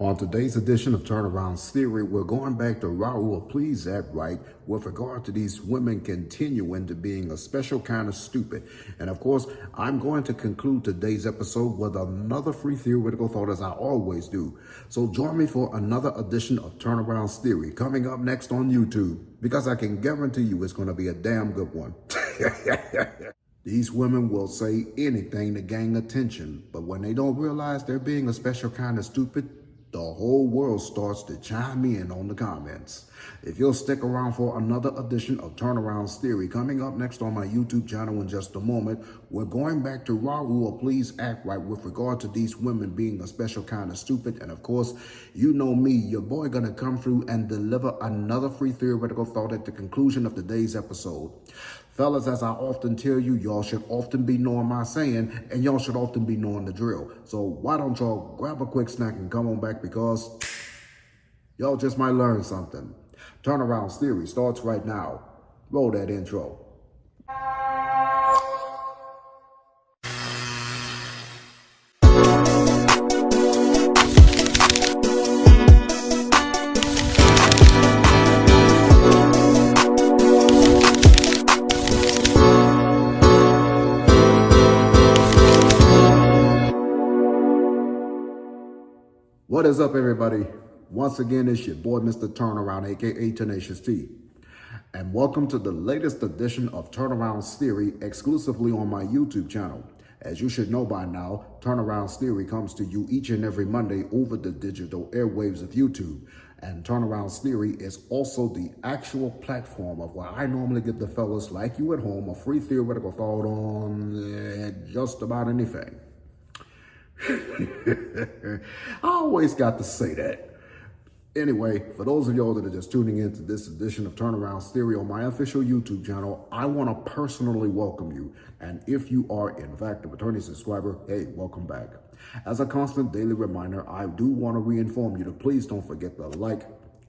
On today's edition of Turneround's Theory, we're going back to Raul, please that right, with regard to these women continuing to being a special kind of stupid. And of course, I'm going to conclude today's episode with another free theoretical thought, as I always do. So join me for another edition of Turneround's Theory, coming up next on YouTube, because I can guarantee you it's going to be a damn good one. These women will say anything to gain attention, but when they don't realize they're being a special kind of stupid, the whole world starts to chime in on the comments. If you'll stick around for another edition of Turnaround's Theory, coming up next on my YouTube channel in just a moment, we're going back to Raul, please act right, with regard to these women being a special kind of stupid. And of course, you know me, your boy gonna come through and deliver another free theoretical thought at the conclusion of today's episode. Fellas, as I often tell you, y'all should often be knowing my saying, and y'all should often be knowing the drill. So why don't y'all grab a quick snack and come on back, because y'all just might learn something. Turnaround's Theory starts right now. Roll that intro. What is up, everybody? Once again, it's your boy, Mr. Turnaround, aka Tenacious T. And welcome to the latest edition of Turnaround's Theory, exclusively on my YouTube channel. As you should know by now, Turnaround's Theory comes to you each and every Monday over the digital airwaves of YouTube. And Turnaround's Theory is also the actual platform of where I normally give the fellas like you at home a free theoretical thought on just about anything. I always got to say that. Anyway, for those of y'all that are just tuning into this edition of Turnaround's Theory on my official YouTube channel, I want to personally welcome you. And if you are, in fact, a returning subscriber, hey, welcome back. As a constant daily reminder, I do want to re-inform you to please don't forget to like,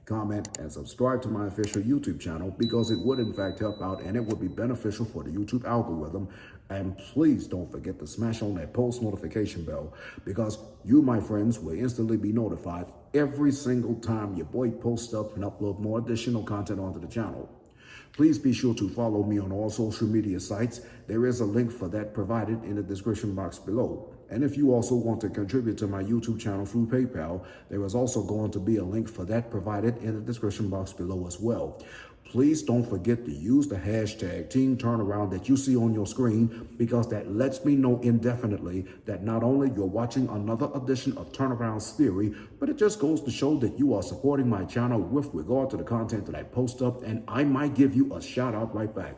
comment, and subscribe to my official YouTube channel, because it would in fact help out and it would be beneficial for the YouTube algorithm. And please don't forget to smash on that post notification bell, because you, my friends, will instantly be notified every single time your boy posts up and upload more additional content onto the channel. Please be sure to follow me on all social media sites. There is a link for that provided in the description box below. And if you also want to contribute to my YouTube channel through PayPal, there is also going to be a link for that provided in the description box below as well. Please don't forget to use the hashtag Team Turnaround that you see on your screen, because that lets me know indefinitely that not only you're watching another edition of Turnaround's Theory, but it just goes to show that you are supporting my channel with regard to the content that I post up, and I might give you a shout out right back.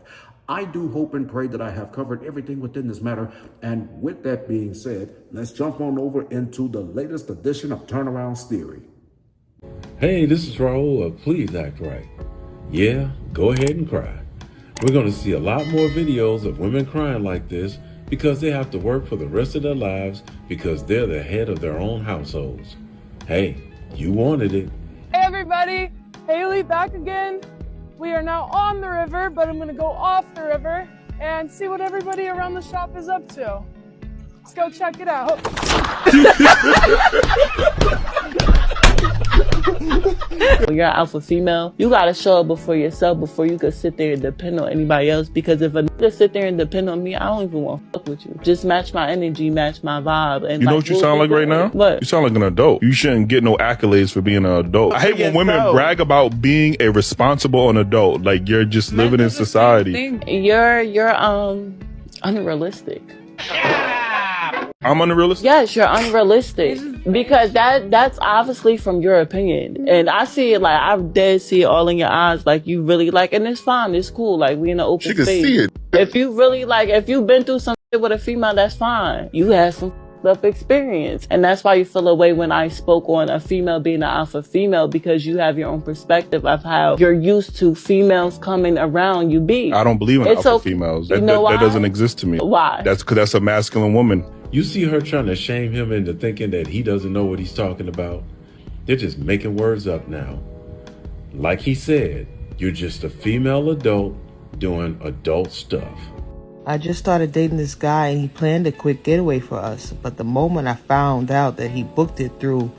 I do hope and pray that I have covered everything within this matter. And with that being said, let's jump on over into the latest edition of Turnaround's Theory. Hey, this is Raul of Please Act Right. Yeah, go ahead and cry. We're going to see a lot more videos of women crying like this because they have to work for the rest of their lives because they're the head of their own households. Hey, you wanted it. Hey everybody, Haley back again. We are now on the river, but I'm going to go off the river and see what everybody around the shop is up to. Let's go check it out. When you're an alpha female, you gotta show up before yourself before you could sit there and depend on anybody else. Because if a nigga sit there and depend on me, I don't even want to fuck with you. Just match my energy, match my vibe. And you know what you sound like right now? What? You sound like an adult. You shouldn't get no accolades for being an adult. I hate when women brag about being a responsible adult. Like you're just living in society. You're unrealistic. I'm unrealistic? Yes, you're unrealistic. Because that's obviously from your opinion. And I see it, like, I dead see it all in your eyes. Like, you really like, and it's fine, it's cool. Like, we in the open space. She can see it. If you really like, if you've been through some shit with a female, that's fine. You had some up experience. And that's why you feel away when I spoke on a female being an alpha female, because you have your own perspective of how you're used to females coming around you be. I don't believe in alpha females. That doesn't exist to me. Why? That's because that's a masculine woman. You see her trying to shame him into thinking that he doesn't know what he's talking about. They're just making words up now. Like he said, you're just a female adult doing adult stuff. I just started dating this guy and he planned a quick getaway for us. But the moment I found out that he booked it through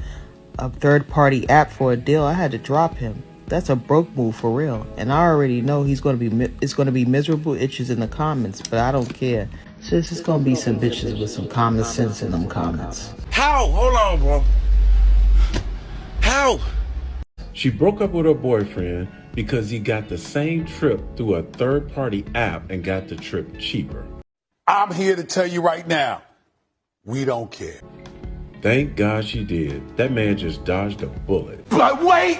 a third-party app for a deal, I had to drop him. That's a broke move for real. And I already know it's going to be miserable itches in the comments, but I don't care. Sis, it's going to be some bitches with some common sense in them comments. How? Hold on, bro. How? She broke up with her boyfriend because he got the same trip through a third-party app and got the trip cheaper. I'm here to tell you right now, we don't care. Thank God she did. That man just dodged a bullet. But wait!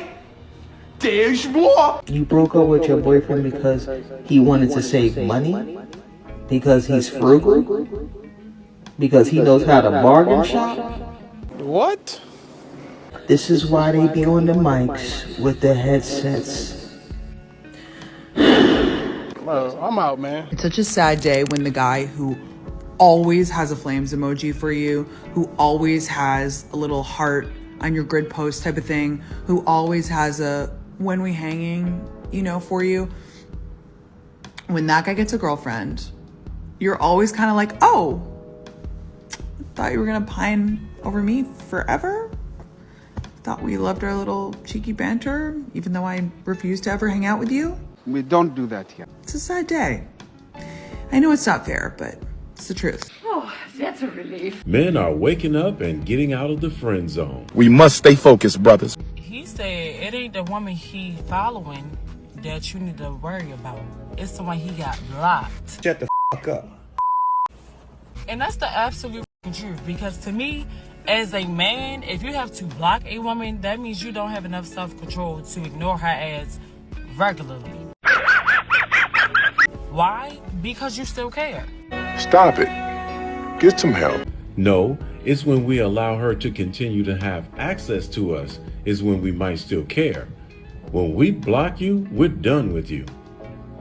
There's more! You broke up with your boyfriend because he wanted to save money? Because he's frugal? Because he knows how to bargain shop? What? This is why they be on the mics with the headsets. I'm out, man. It's such a sad day when the guy who always has a flames emoji for you, who always has a little heart on your grid post type of thing, who always has a when we hanging, for you. When that guy gets a girlfriend, you're always kind of like, oh, thought you were gonna pine over me forever? Thought we loved our little cheeky banter, even though I refused to ever hang out with you? We don't do that here. It's a sad day. I know it's not fair, but it's the truth. Oh, that's a relief. Men are waking up and getting out of the friend zone. We must stay focused, brothers. He said it ain't the woman he following that you need to worry about. It's the one he got blocked. Shut the fuck up. And that's the absolute truth, because to me, as a man, if you have to block a woman, that means you don't have enough self-control to ignore her ass regularly. Why? Because you still care. Stop it. Get some help. No, it's when we allow her to continue to have access to us is when we might still care. When we block you, we're done with you.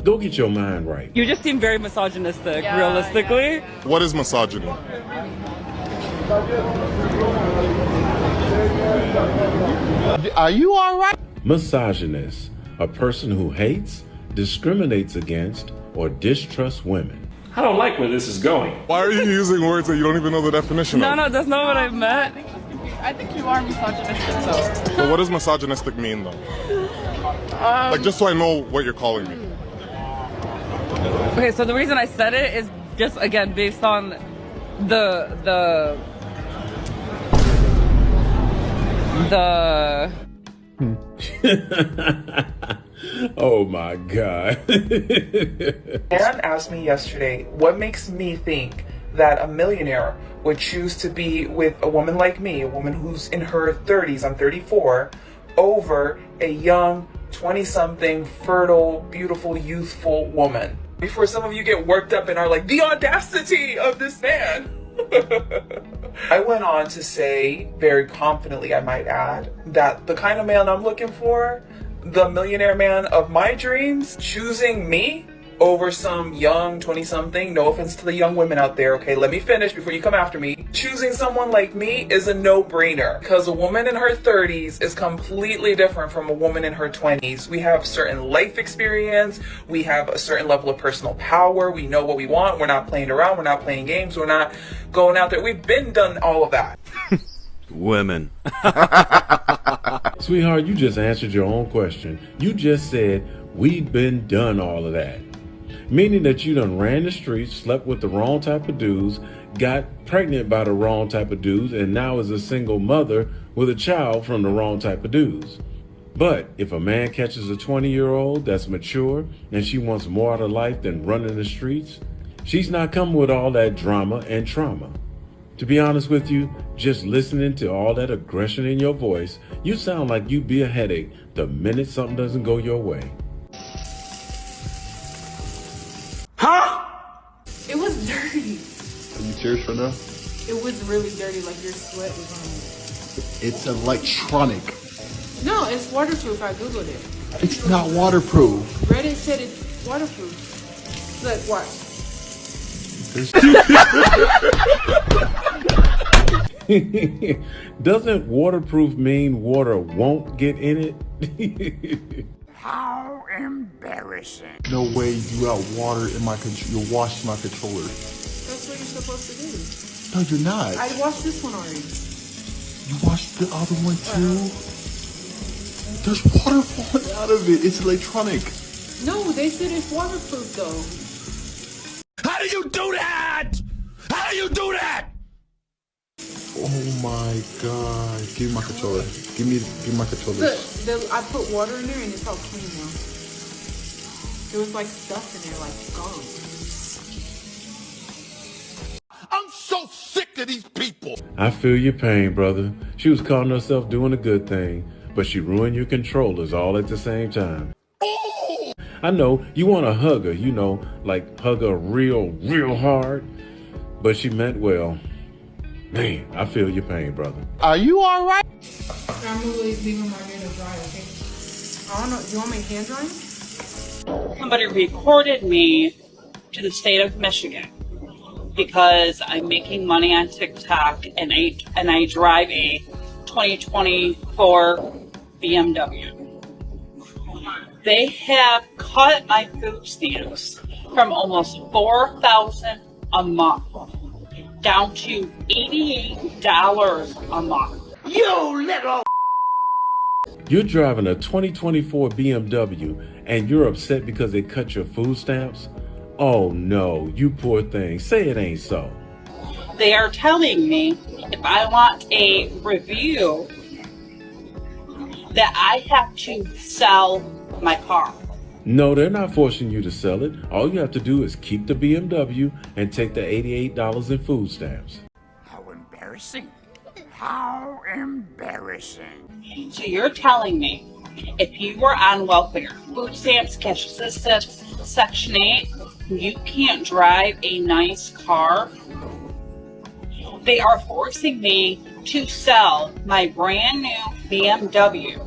Go get your mind right. You just seem very misogynistic, realistically. What is misogyny? Are you all right? Misogynist, a person who hates, discriminates against, or distrusts women. I don't like where this is going. Why are you using words that you don't even know the definition of? No, that's not what I meant. I think you are misogynistic, though. So what does misogynistic mean, though? Like, just so I know what you're calling me. Okay, so the reason I said it is just, again, based on the Oh my God. Dan asked me yesterday, what makes me think that a millionaire would choose to be with a woman like me, a woman who's in her 30s, I'm 34, over a young 20-something, fertile, beautiful, youthful woman. Before some of you get worked up and are like, the audacity of this man. I went on to say, very confidently I might add, that the kind of man I'm looking for, the millionaire man of my dreams, choosing me over some young 20-something, no offense to the young women out there, okay, let me finish before you come after me. Choosing someone like me is a no-brainer, because a woman in her 30s is completely different from a woman in her 20s. We have certain life experience, we have a certain level of personal power, we know what we want, we're not playing around, we're not playing games, we're not going out there, we've been done all of that. Women. Sweetheart, you just answered your own question. You just said, we've been done all of that. Meaning that you done ran the streets, slept with the wrong type of dudes, got pregnant by the wrong type of dudes, and now is a single mother with a child from the wrong type of dudes. But if a man catches a 20-year-old that's mature and she wants more out of life than running the streets, she's not coming with all that drama and trauma. To be honest with you, just listening to all that aggression in your voice, you sound like you'd be a headache the minute something doesn't go your way. Huh? It was dirty. Are you serious right now? It was really dirty, like your sweat was on it. It's electronic. No, it's waterproof. I googled it. It's not waterproof. Reddit said it's waterproof. Look, watch. Doesn't waterproof mean water won't get in it? How embarrassing. No way you got water in my controller. You washed my controller. That's what you're supposed to do. No, you're not. I washed this one already. You watched the other one too? There's water falling out of it. It's electronic. No, they said it's waterproof though. How do you do that? How do you do that? Oh my god. Give me my controller. Give me my controller. I put water in there and it's all clean now. There was like stuff in there, like gunk. I'm so sick of these people. I feel your pain, brother. She was calling herself doing a good thing, but she ruined your controllers all at the same time. I know, you want to hug her, you know, like hug her real hard, but she meant well. Man, I feel your pain, brother. Are you all right? I'm gonna leave them right here to dry, okay? I don't know, do you want me hand drying? Somebody recorded me to the state of Michigan because I'm making money on TikTok and I drive a 2024 BMW. They have cut my food stamps from almost $4,000 a month down to $88 a month. You little. You're driving a 2024 BMW and you're upset because they cut your food stamps? Oh no, you poor thing. Say it ain't so. They are telling me if I want a review that I have to sell my car. No, they're not forcing you to sell it. All you have to do is keep the BMW and take the $88 in food stamps. How embarrassing. How embarrassing. So you're telling me if you were on welfare, food stamps, cash assistance, Section 8, you can't drive a nice car? They are forcing me to sell my brand new BMW,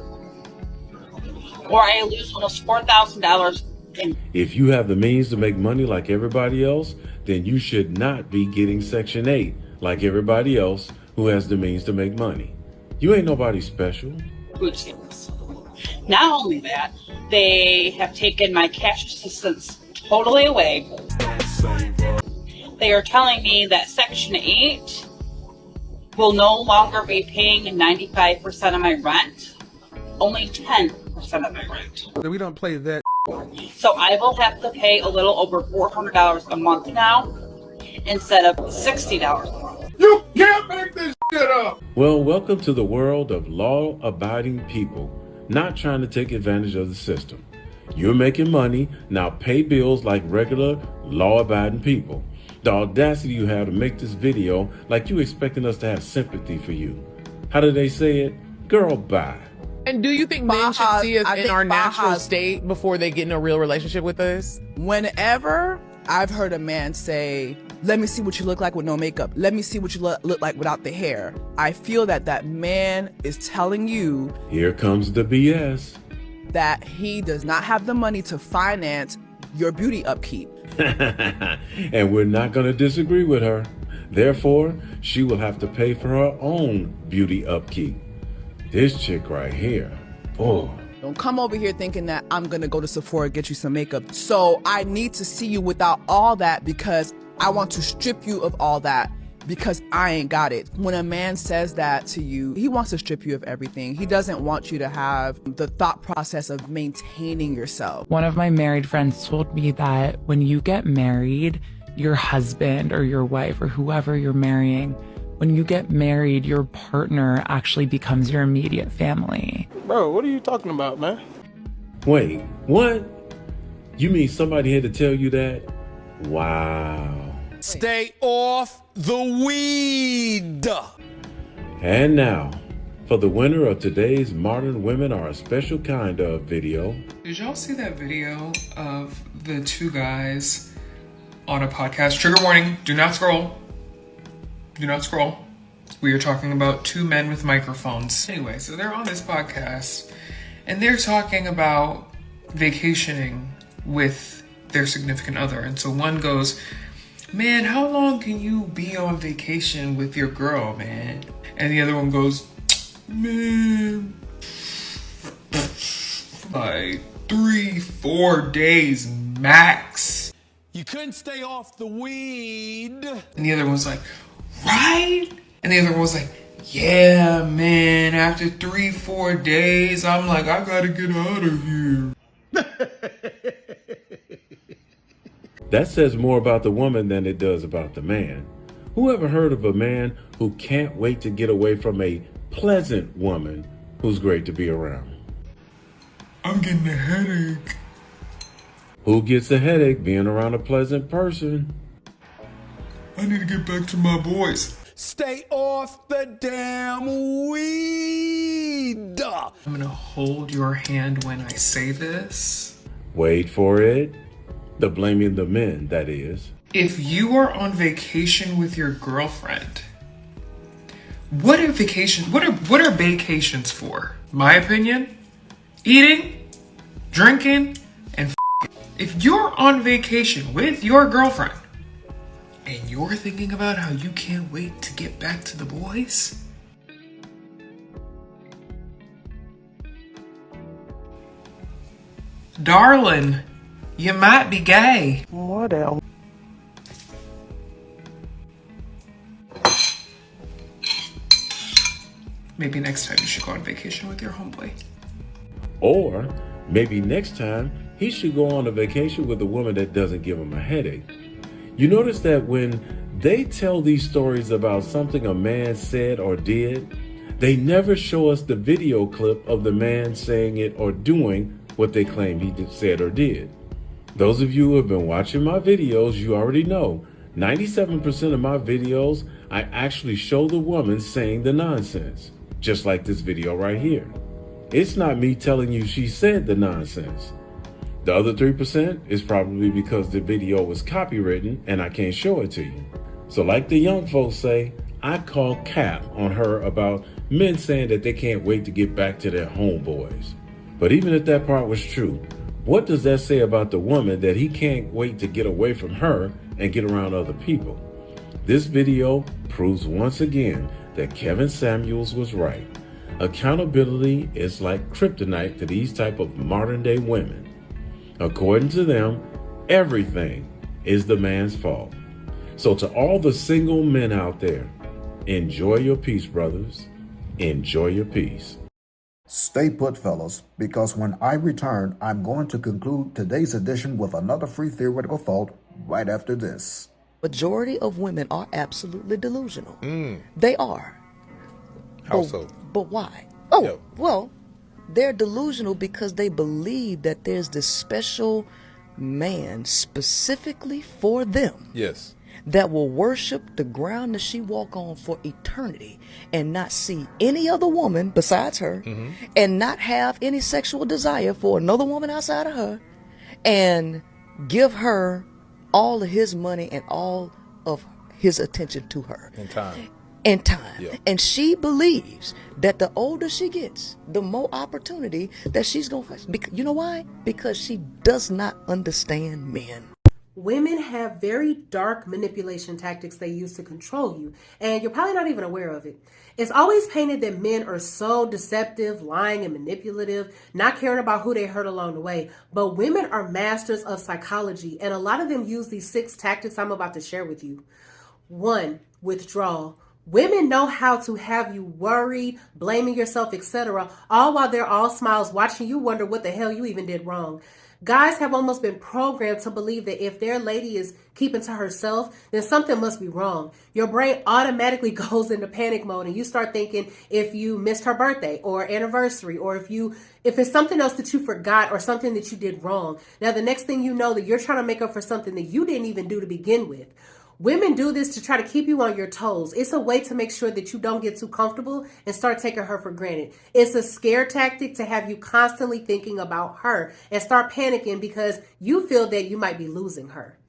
or I lose almost $4,000 in. If you have the means to make money like everybody else, then you should not be getting Section 8 like everybody else who has the means to make money. You ain't nobody special. Food stamps. Not only that, they have taken my cash assistance totally away. They are telling me that Section 8 will no longer be paying 95% of my rent, only 10% of my rent. We don't play that. So I will have to pay a little over $400 a month now instead of $60 a month. You can't make this shit up. Well, welcome to the world of law-abiding people, not trying to take advantage of the system. You're making money, now pay bills like regular law-abiding people. The audacity you have to make this video like you expecting us to have sympathy for you. How do they say it? Girl, bye. And do you think men should see us in our natural state before they get in a real relationship with us? Whenever I've heard a man say, let me see what you look like with no makeup, let me see what you look like without the hair, I feel that that man is telling you, here comes the BS, that he does not have the money to finance your beauty upkeep. And we're not going to disagree with her. Therefore, she will have to pay for her own beauty upkeep. This chick right here, oh. Don't come over here thinking that I'm gonna go to Sephora get you some makeup. So I need to see you without all that because I want to strip you of all that because I ain't got it. When a man says that to you, he wants to strip you of everything. He doesn't want you to have the thought process of maintaining yourself. One of my married friends told me that when you get married, your husband or your wife or whoever you're marrying, when you get married, your partner actually becomes your immediate family. Bro, what are you talking about, man? Wait, what? You mean somebody had to tell you that? Wow. Stay off the weed. And now, for the winner of today's Modern Women Are a Special Kind of video. Did y'all see that video of the two guys on a podcast? Trigger warning, do not scroll. Do not scroll. We are talking about two men with microphones. Anyway, so they're on this podcast and they're talking about vacationing with their significant other. And so one goes, man, how long can you be on vacation with your girl, man? And the other one goes, man, like 3-4 days max. You couldn't stay off the weed. And the other one's like, right? And the other one was like, Yeah, man, after 3-4 days, I'm like, I gotta get out of here. That says more about the woman than it does about the man. Who ever heard of a man who can't wait to get away from a pleasant woman who's great to be around? I'm getting a headache. Who gets a headache being around a pleasant person? I need to get back to my boys. Stay off the damn weed. I'm gonna hold your hand when I say this. Wait for it. The blaming the men, that is. If you are on vacation with your girlfriend, what are vacations for? My opinion? Eating, drinking, and if you're on vacation with your girlfriend and you're thinking about how you can't wait to get back to the boys, darling, you might be gay. What else? Maybe next time you should go on vacation with your homeboy. Or maybe next time he should go on a vacation with a woman that doesn't give him a headache. You notice that when they tell these stories about something a man said or did, they never show us the video clip of the man saying it or doing what they claim he said or did. Those of you who have been watching my videos, you already know 97% of my videos, I actually show the woman saying the nonsense, just like this video right here. It's not me telling you she said the nonsense. The other 3% is probably because the video was copywritten and I can't show it to you. So like the young folks say, I call cap on her about men saying that they can't wait to get back to their homeboys. But even if that part was true, what does that say about the woman that he can't wait to get away from her and get around other people? This video proves once again that Kevin Samuels was right. Accountability is like kryptonite to these type of modern day women. According to them, everything is the man's fault. So to all the single men out there, enjoy your peace, brothers. Enjoy your peace. Stay put, fellas, because when I return, I'm going to conclude today's edition with another free theoretical thought right after this. Majority of women are absolutely delusional. They are. How so? But why? Oh, well, they're delusional because they believe that there's this special man specifically for them. Yes. That will worship the ground that she walk on for eternity and not see any other woman besides her and not have any sexual desire for another woman outside of her and give her all of his money and all of his attention to her. And time. Yeah. And she believes that the older she gets, the more opportunity that she's going to face. You know why? Because she does not understand men. Women have very dark manipulation tactics they use to control you, and you're probably not even aware of it. It's always painted that men are so deceptive, lying, and manipulative, not caring about who they hurt along the way. But women are masters of psychology, and a lot of them use these 6 tactics I'm about to share with you. 1, withdrawal. Women know how to have you worried, blaming yourself, etc., all while they're all smiles watching you wonder what the hell you even did wrong. Guys have almost been programmed to believe that if their lady is keeping to herself, then something must be wrong. Your brain automatically goes into panic mode and you start thinking if you missed her birthday or anniversary or if it's something else that you forgot or something that you did wrong. Now, the next thing you know that you're trying to make up for something that you didn't even do to begin with. Women do this to try to keep you on your toes. It's a way to make sure that you don't get too comfortable and start taking her for granted. It's a scare tactic to have you constantly thinking about her and start panicking because you feel that you might be losing her.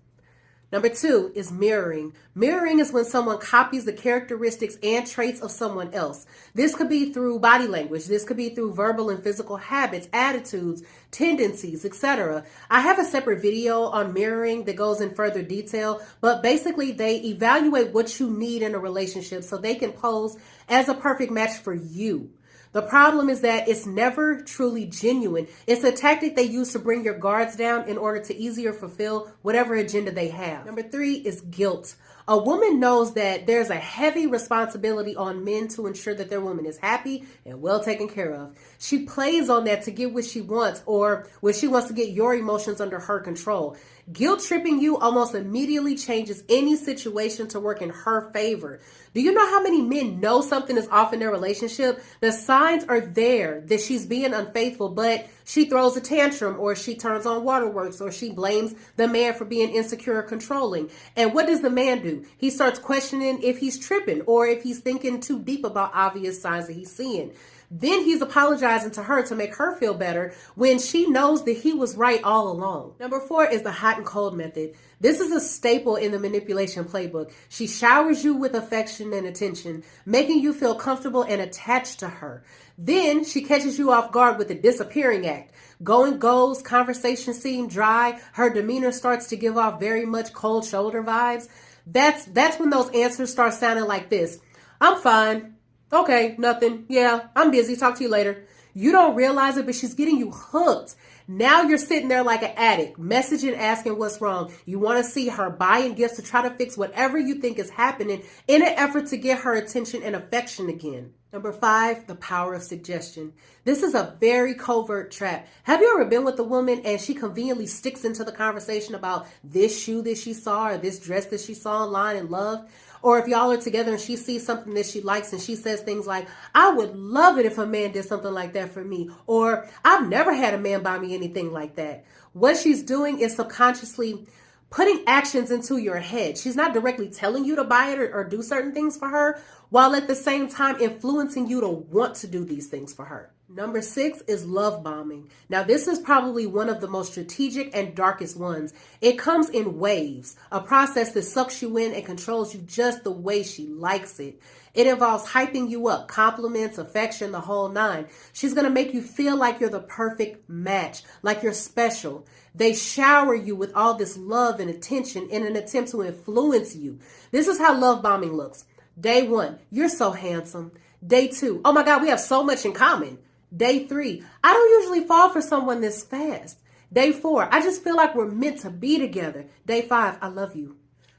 Number 2 is mirroring. Mirroring is when someone copies the characteristics and traits of someone else. This could be through body language. This could be through verbal and physical habits, attitudes, tendencies, etc. I have a separate video on mirroring that goes in further detail, but basically they evaluate what you need in a relationship so they can pose as a perfect match for you. The problem is that it's never truly genuine. It's a tactic they use to bring your guards down in order to easier fulfill whatever agenda they have. Number 3 is guilt. A woman knows that there's a heavy responsibility on men to ensure that their woman is happy and well taken care of. She plays on that to get what she wants, or when she wants to get your emotions under her control. Guilt tripping you almost immediately changes any situation to work in her favor. Do you know how many men know something is off in their relationship? The signs are there that she's being unfaithful, but she throws a tantrum, or she turns on waterworks, or she blames the man for being insecure or controlling. And what does the man do? He starts questioning if he's tripping or if he's thinking too deep about obvious signs that he's seeing. Then he's apologizing to her to make her feel better when she knows that he was right all along. Number 4 is the hot and cold method. This is a staple in the manipulation playbook. She showers you with affection and attention, making you feel comfortable and attached to her. Then she catches you off guard with the disappearing act. Going goes, conversations seem dry, her demeanor starts to give off very much cold shoulder vibes. That's when those answers start sounding like this. I'm fine. Okay, nothing. Yeah, I'm busy. Talk to you later. You don't realize it, but she's getting you hooked. Now you're sitting there like an addict, messaging, asking what's wrong. You want to see her, buying gifts to try to fix whatever you think is happening in an effort to get her attention and affection again. Number 5, the power of suggestion. This is a very covert trap. Have you ever been with a woman and she conveniently sticks into the conversation about this shoe that she saw or this dress that she saw online and loved? Or if y'all are together and she sees something that she likes and she says things like, I would love it if a man did something like that for me. Or I've never had a man buy me anything like that. What she's doing is subconsciously putting actions into your head. She's not directly telling you to buy it or do certain things for her, while at the same time influencing you to want to do these things for her. Number 6 is love bombing. Now, this is probably one of the most strategic and darkest ones. It comes in waves, a process that sucks you in and controls you just the way she likes it. It involves hyping you up, compliments, affection, the whole 9. She's going to make you feel like you're the perfect match, like you're special. They shower you with all this love and attention in an attempt to influence you. This is how love bombing looks. Day 1, you're so handsome. Day 2, oh my God, we have so much in common. Day 3, I don't usually fall for someone this fast. Day 4, I just feel like we're meant to be together. Day 5, I love you.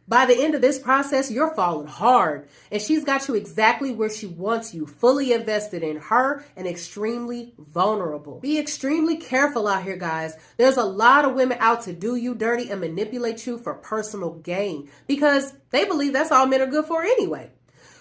By the end of this process, you're falling hard, and she's got you exactly where she wants you, fully invested in her and extremely vulnerable. Be extremely careful out here, guys. There's a lot of women out to do you dirty and manipulate you for personal gain because they believe that's all men are good for anyway.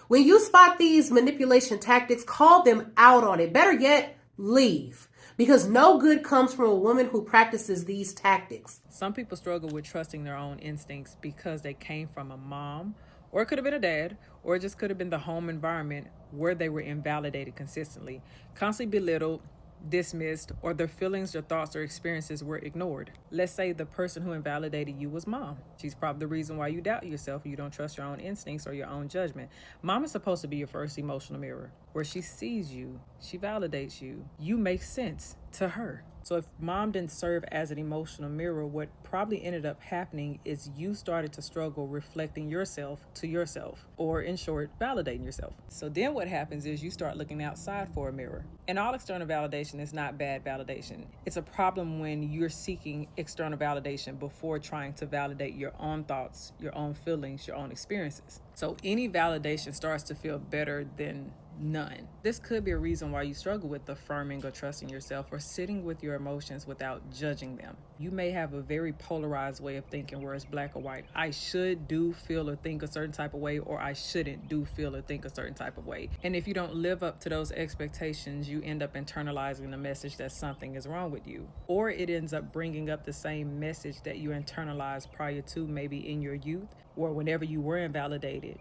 When you spot these manipulation tactics, call them out on it. Better yet, leave. Because no good comes from a woman who practices these tactics. Some people struggle with trusting their own instincts because they came from a mom, or it could have been a dad, or it just could have been the home environment where they were invalidated consistently, constantly belittled, dismissed, or their feelings, their thoughts, or experiences were ignored. Let's say the person who invalidated you was mom. She's probably the reason why you doubt yourself, you don't trust your own instincts or your own judgment. Mom is supposed to be your first emotional mirror, where she sees you, she validates you, you make sense to her. So if mom didn't serve as an emotional mirror, what probably ended up happening is you started to struggle reflecting yourself to yourself, or in short, validating yourself. So then what happens is you start looking outside for a mirror. And all external validation is not bad validation. It's a problem when you're seeking external validation before trying to validate your own thoughts, your own feelings, your own experiences. So any validation starts to feel better than none. This could be a reason why you struggle with affirming or trusting yourself or sitting with your emotions without judging them. You may have a very polarized way of thinking where it's black or white. I should do, feel, or think a certain type of way, or I shouldn't do, feel, or think a certain type of way. And if you don't live up to those expectations, you end up internalizing the message that something is wrong with you. Or it ends up bringing up the same message that you internalized prior to, maybe in your youth, or whenever you were invalidated,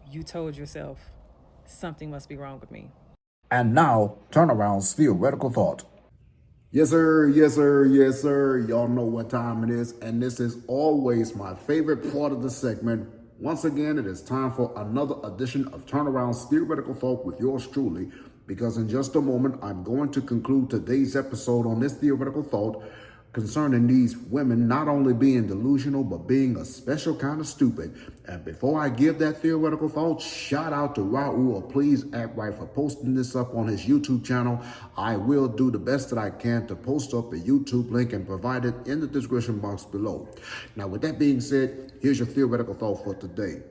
you told yourself, something must be wrong with me. And now, Turnaround's theoretical thought. Yes, sir. Yes, sir. Yes, sir. Y'all know what time it is. And this is always my favorite part of the segment. Once again, it is time for another edition of Turnaround's theoretical thought with yours truly. Because in just a moment, I'm going to conclude today's episode on this theoretical thought concerning these women not only being delusional, but being a special kind of stupid. And before I give that theoretical thought, shout out to Raul of Please Act Right for posting this up on his YouTube channel. I will do the best that I can to post up a YouTube link and provide it in the description box below. Now, with that being said, here's your theoretical thought for today.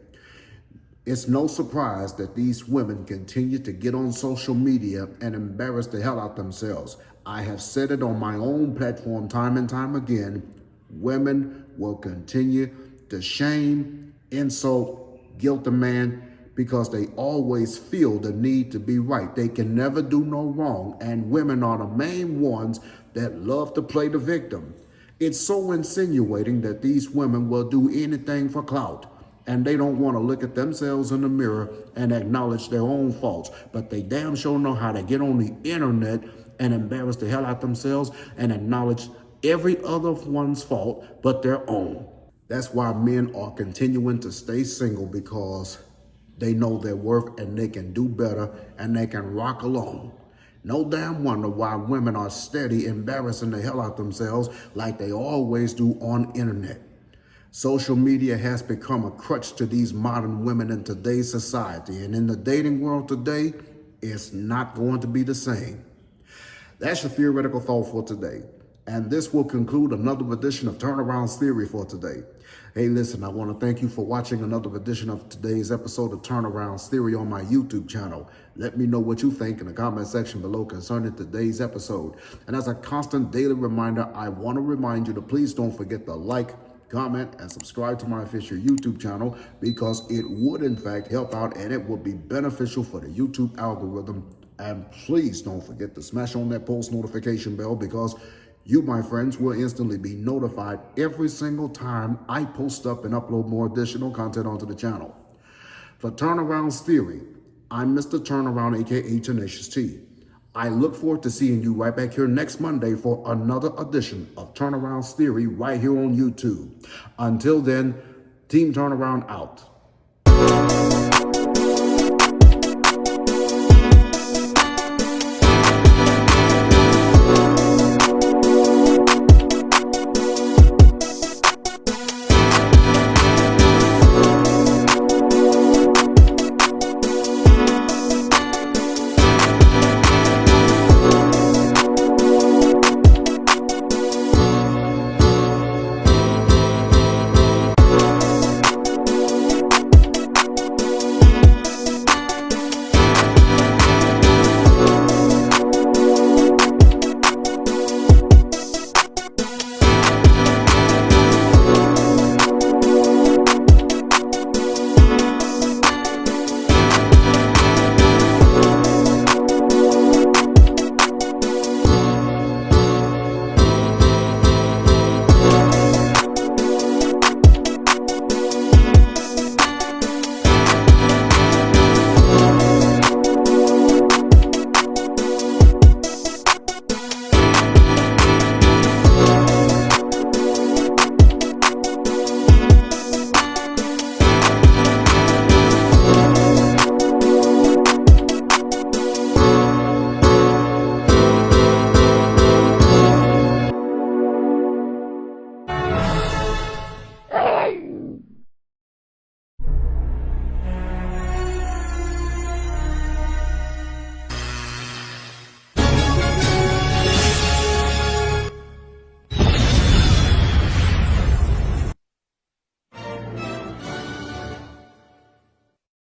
It's no surprise that these women continue to get on social media and embarrass the hell out themselves. I have said it on my own platform time and time again. Women will continue to shame, insult, guilt a man because they always feel the need to be right. They can never do no wrong, and women are the main ones that love to play the victim. It's so insinuating that these women will do anything for clout, and they don't want to look at themselves in the mirror and acknowledge their own faults, but they damn sure know how to get on the internet and embarrass the hell out themselves and acknowledge every other one's fault but their own. That's why men are continuing to stay single, because they know their worth and they can do better and they can rock alone. No damn wonder why women are steady embarrassing the hell out themselves like they always do on internet. Social media has become a crutch to these modern women in today's society, and in the dating world today, it's not going to be the same. That's your theoretical thought for today. And this will conclude another edition of Turnaround's Theory for today. Hey, listen, I want to thank you for watching another edition of today's episode of Turnaround's Theory on my YouTube channel. Let me know what you think in the comment section below concerning today's episode. And as a constant daily reminder, I want to remind you to please don't forget to like, comment, and subscribe to my official YouTube channel, because it would in fact help out and it would be beneficial for the YouTube algorithm. And please don't forget to smash on that post notification bell, because you, my friends, will instantly be notified every single time I post up and upload more additional content onto the channel. For Turnaround's Theory, I'm Mr. Turnaround, aka Tenacious T. I look forward to seeing you right back here next Monday for another edition of Turnaround's Theory right here on YouTube. Until then, Team Turnaround out.